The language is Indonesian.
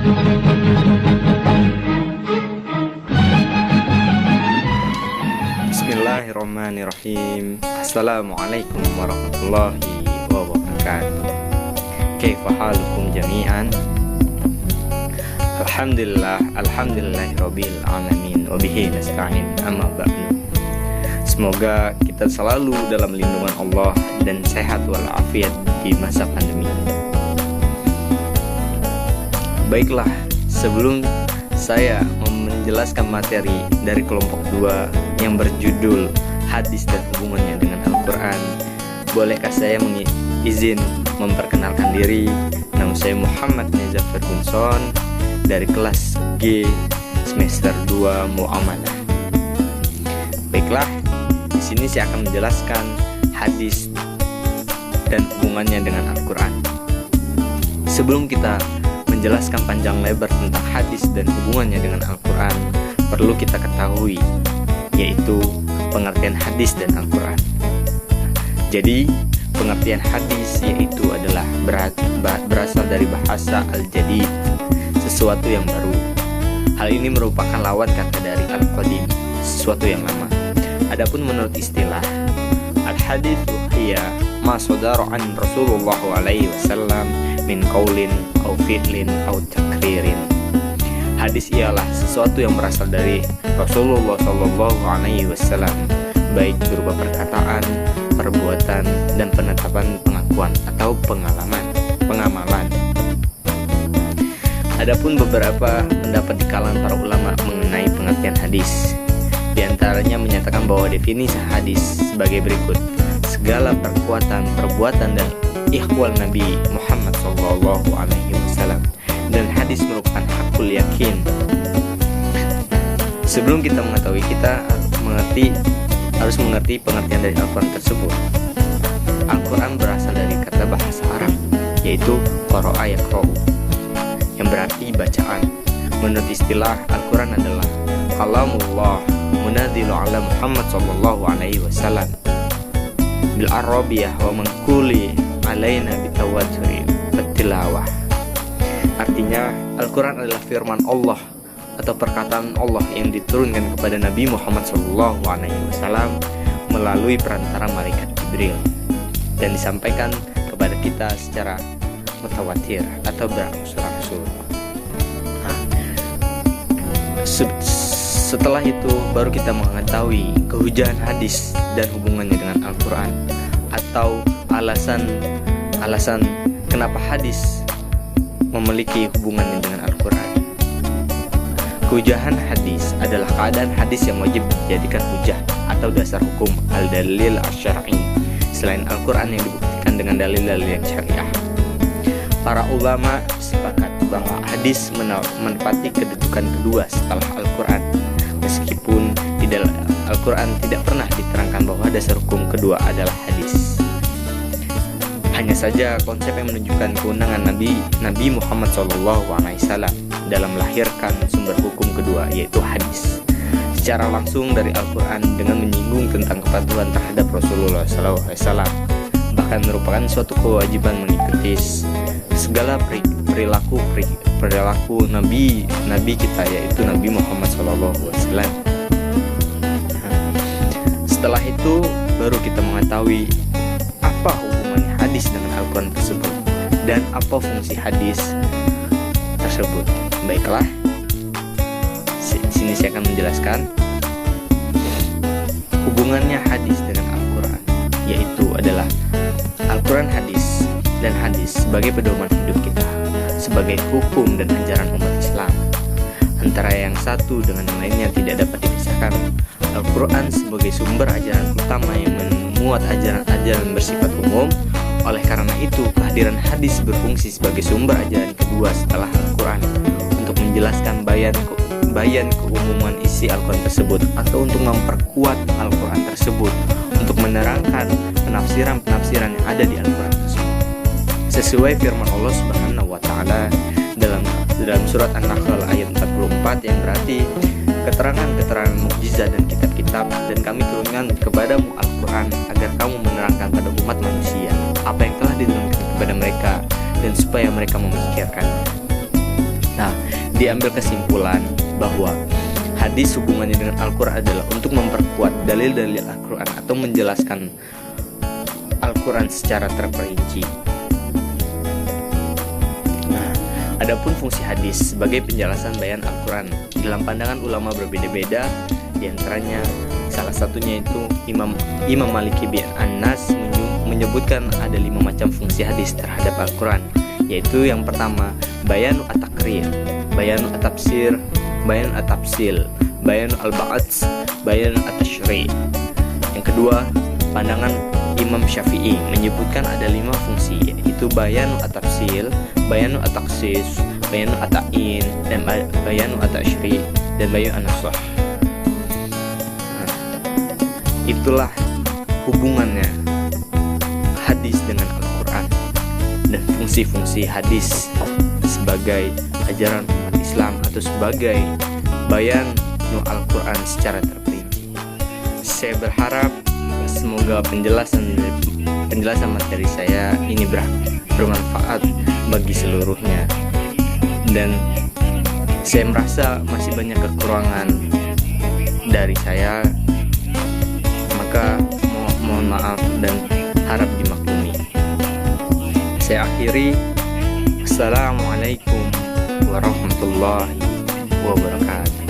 Bismillahirrahmanirrahim. Assalamualaikum warahmatullahi wabarakatuh. Kaifa halukum jami'an? Alhamdulillahirabbil alamin wa bihi nasta'in, amma ba'du. Semoga kita selalu dalam lindungan Allah dan sehat walafiat di masa pandemi. Baiklah, sebelum saya menjelaskan materi dari kelompok 2 yang berjudul hadis dan hubungannya dengan Al-Quran, bolehkah saya izin memperkenalkan diri? Nama saya Muhammad Neza Ferguson dari kelas G semester 2 Muamalah. Baiklah, di sini saya akan menjelaskan hadis dan hubungannya dengan Al-Quran. Sebelum kita menjelaskan panjang lebar tentang hadis dan hubungannya dengan Al-Quran, perlu kita ketahui, yaitu pengertian hadis dan Al-Quran. Jadi, pengertian hadis yaitu adalah berasal dari bahasa al-jadid, sesuatu yang baru. Hal ini merupakan lawan kata dari al-qadim, sesuatu yang lama. Adapun menurut istilah, al-haditsu hiya ma sadara an Rasulullah alaihi wasallam min qaulin au fi'lin au takririn. Hadis ialah sesuatu yang berasal dari Rasulullah Shallallahu Alaihi Wasallam, baik berupa perkataan, perbuatan, dan penetapan pengakuan atau pengamalan. Adapun beberapa pendapat di kalangan para ulama mengenai pengertian hadis. Di antaranya menyatakan bahwa definisi hadis sebagai berikut: segala perbuatan, dan ikhwal Nabi Muhammad Shallallahu Alaihi Wasallam. Dan hadis merupakan hakul yakin. Sebelum kita mengetahui, kita harus mengerti pengertian dari Al-Quran tersebut. Al-Quran berasal dari kata bahasa Arab, yaitu qara'a yaqra'u, yang berarti bacaan. Menurut istilah, Al-Quran adalah kalamullah munazzilu ala Muhammad sallallahu alaihi wasallam bil arabiyah wa manquli alaina bitawaturi tilawah. Artinya, Al-Quran adalah firman Allah atau perkataan Allah yang diturunkan kepada Nabi Muhammad SAW melalui perantara malaikat Jibril dan disampaikan kepada kita secara mutawatir atau berangsur-angsur. Setelah itu baru kita mengetahui kehujahan hadis dan hubungannya dengan Al-Quran, atau alasan kenapa hadis memiliki hubungannya dengan Al-Quran. Kehujahan hadis adalah keadaan hadis yang wajib dijadikan hujah atau dasar hukum al-dalil asy-syar'i selain Al-Quran yang dibuktikan dengan dalil-dalil yang syariah. Para ulama sepakat bahwa hadis menempati kedudukan kedua setelah Al-Quran, meskipun di dalam Al-Quran tidak pernah diterangkan bahwa dasar hukum kedua adalah hadis. Hanya saja konsep yang menunjukkan kewenangan Nabi Muhammad SAW dalam melahirkan sumber hukum kedua, yaitu hadis, secara langsung dari Al-Quran dengan menyinggung tentang kepatuhan terhadap Rasulullah SAW, bahkan merupakan suatu kewajiban mengikuti segala perilaku Nabi kita, yaitu Nabi Muhammad SAW. Setelah itu baru kita mengetahui apa hubungan hadis dengan Al-Quran tersebut dan apa fungsi hadis tersebut. Baiklah, di sini saya akan menjelaskan hubungannya hadis dengan Al-Quran, yaitu adalah Al-Quran hadis dan hadis sebagai pedoman hidup kita, sebagai hukum dan ajaran umat Islam. Antara yang satu dengan yang lainnya tidak dapat dipisahkan. Al-Quran sebagai sumber ajaran utama yang memuat ajaran-ajaran bersifat umum. Oleh karena itu, kehadiran hadis berfungsi sebagai sumber ajaran kedua setelah Al-Quran untuk menjelaskan bayan keumuman isi Al-Quran tersebut, atau untuk memperkuat Al-Quran tersebut, untuk menerangkan penafsiran-penafsiran yang ada di Al-Quran tersebut. Sesuai firman Allah Subhanahu wa taala dalam surat An-Nahl ayat 44 yang berarti keterangan-keterangan mukjizat dan kitab-kitab, dan kami turunkan kepadamu Al-Quran agar kamu menerangkan pada umat manusia apa yang telah diturunkan kepada mereka, dan supaya mereka memikirkan. Nah, diambil kesimpulan bahwa hadis hubungannya dengan Al-Quran adalah untuk memperkuat dalil-dalil Al-Quran atau menjelaskan Al-Quran secara terperinci. Nah, adapun fungsi hadis sebagai penjelasan bayan Al-Quran dalam pandangan ulama berbeda-beda. Di antaranya salah satunya itu Imam Maliki bin Anas menyebutkan ada 5 macam fungsi hadis terhadap Al-Quran, yaitu yang pertama bayanu at-takrir, bayanu at-tafsir, bayanu at-tafsil, bayanu al-ba'ats, bayanu at-tashri'. Yang kedua, pandangan Imam Syafi'i menyebutkan ada 5 fungsi, yaitu bayanu at-tafsil, bayanu at-taksis, bayanu at-ta'in, dan bayanu at-tashri' dan bayanu an-nasah. Itulah hubungannya hadis dengan Al-Quran dan fungsi-fungsi hadis sebagai ajaran umat Islam atau sebagai bayan Al-Quran secara terperinci. Saya berharap semoga penjelasan materi saya ini bermanfaat bagi seluruhnya, dan saya merasa masih banyak kekurangan dari saya, maka mohon maaf dan harap dimaklumi. Saya akhiri. Assalamualaikum warahmatullahi wabarakatuh.